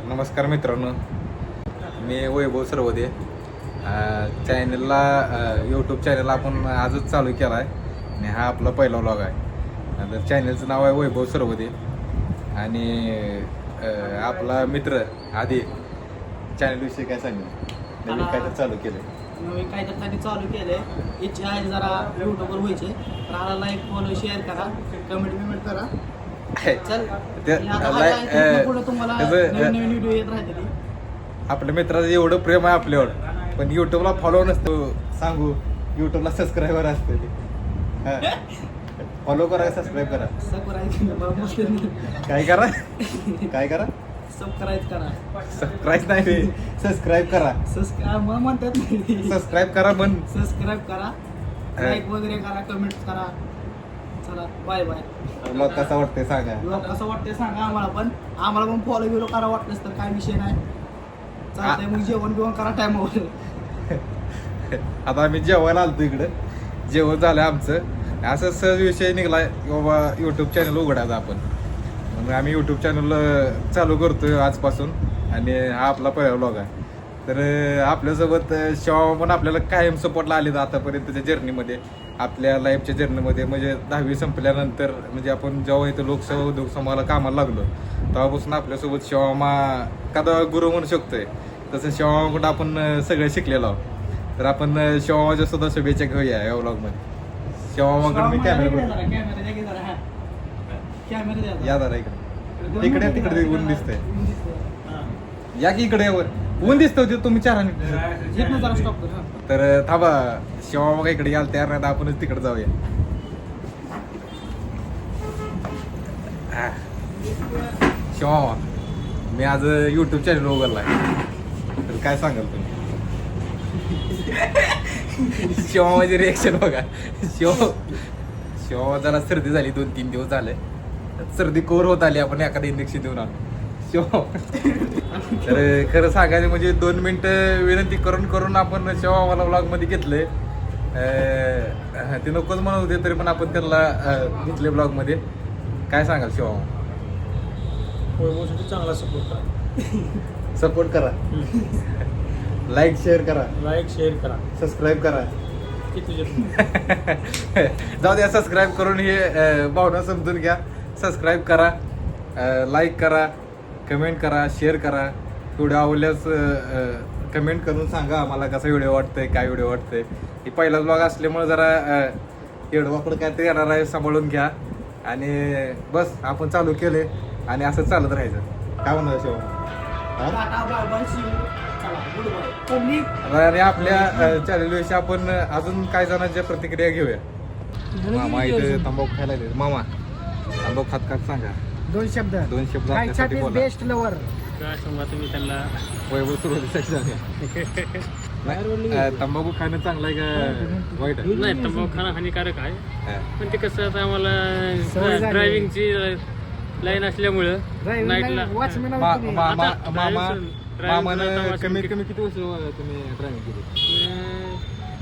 तर नमस्कार मित्रांनो, मी वैभव सरवदे. चॅनलला यूट्यूब चॅनल आपण आजच चालू केला आहे आणि हा आपला पहिला व्लॉग आहे. तर चॅनलचं नाव आहे वैभव सरवदे आणि आपला मित्र आधी चॅनलविषयी काय सांगेल, नवीन काय तर चालू केलं. नवीन काय तर त्यांनी चालू केलंय. इच्छा आहे जरा युट्यूबवर व्हायचे, तर आला लाईक फॉलो शेअर करा, कमेंट करा. चल पुढे तुम्हाला नवीन नवीन व्हिडिओ येत राहते. आपल्या मित्राचं एवढं प्रेम आहे आपल्यावर, पण युट्यूबला फॉलो नसतो. सांगू, युट्यूबला सबस्क्रायबर असते ते. फॉलो करा, सबस्क्राईब करा. काय करा काय करा सबस्क्राईब करा. सबस्क्राईब नाही, सबस्क्राईब करा. सबस्क्राईब मला म्हणतात नाही. सबस्क्राईब करा पण सबस्क्राईब करा, लाईक वगैरे करा, कमेंट करा. चला बाय बाय. मग कसं वाटतंय सांगा. ब्लॉग कसं वाटतंय सांगा आम्हाला पण फॉलो बिलो करा वाटलंच तर, काय विषय नाही. चालतंय मग जेवण बिवण करा टायमावर. आता आम्ही जेवायला आलतो इकडं, जेवण झालं आमचं. असं सहज विषय निघाला की बाबा यूट्यूब चॅनल उघडायचा आपण. मग आम्ही यूट्यूब चॅनल चालू करतोय आजपासून आणि हा आपला पहिला व्लॉग आहे. तर आपल्यासोबत शिवा पण आपल्याला कायम सपोर्टला आले आतापर्यंतच्या जर्नीमध्ये, आपल्या लाईफच्या जर्नीमध्ये. म्हणजे 10वी संपल्यानंतर, म्हणजे आपण जेव्हा इथं लोकसेवा उद्योग समूहाला कामाला लागलो तेव्हापासून आपल्यासोबत शिवामा कदा गुरु म्हणू शकतोय, तसं शिवामाकडं आपण सगळं शिकलेलो आहोत. तर आपण शिवामाच्या सुद्धा शुभेच्छा घेऊया या व्लॉगमध्ये. शिवामाकडे मी कॅमेरा या जरा इकडे, इकडे तिकडे ऊन दिसतंय. या की इकडे ऊन दिसतं होते तुम्ही चाराने. तर थांबा, शिवा मग इकडे यायला तयार नाही, आपणच तिकडे जाऊया. शिवा, मी आज यूट्यूब चॅनल उघडलाय, तर काय सांगाल तुम्ही? शिवा माझी रिएक्शन बघा. शिवा जरा सर्दी झाली, 2-3 दिवस झाले. सर्दी कोर होत आली, आपण एखादं इंजेक्शन देऊन आलो. तर खरं सांगायचं म्हणजे 2 मिनिटं विनंती करून आपण शिवामाला ब्लॉगमध्ये घेतलंय. ते नकोच म्हणत होते, तरी पण आपण त्यांना घेतले ब्लॉगमध्ये. काय सांगाल शिवामा? चांगला सपोर्ट करा. सपोर्ट करा, लाईक शेअर करा, सबस्क्राईब करा. जाऊ द्या, सबस्क्राईब करून हे भावना समजून घ्या. सबस्क्राईब करा, लाईक करा, कमेंट करा, शेअर करा. व्हिडिओ आवडल्यास कमेंट करून सांगा आम्हाला कसा व्हिडिओ वाटतंय, काय व्हिडिओ वाटतंय. ही पहिला ब्लॉग असल्यामुळे जरा एडवाकडं काहीतरी येणार आहे, सांभाळून घ्या. आणि बस आपण चालू केले आणि असं चालत राहायचं. काय म्हणणार शिवा? आणि आपल्या चॅनलविषयी आपण अजून काही जणांच्या प्रतिक्रिया घेऊया. मामा इथे तंबाखू खायला लागले. मामा तंबाखू खात सांगा 2 शब्द आपल्यासाठी बोला. बेस्ट लवर काय सांगा तुम्ही त्यांना. वैभव सुरुवातीसाठी सांगा. तंबाखू खाणं चांगलं आहे का वाईट आहे? नाही, तंबाखू खाणं हानिकारक आहे, हा. पण ते कसं आता सवय आम्हाला झाली. ड्रायव्हिंगची लाईन असल्यामुळं नाईटला मामानं कमीत कमी किती वर्ष तुम्ही ड्रायव्हिंग केली?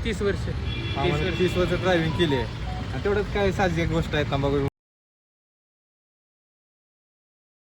30 वर्ष 30 वर्ष ड्रायव्हिंग केली आहे. तेवढंच काय साहजिक गोष्ट आहे तंबाखू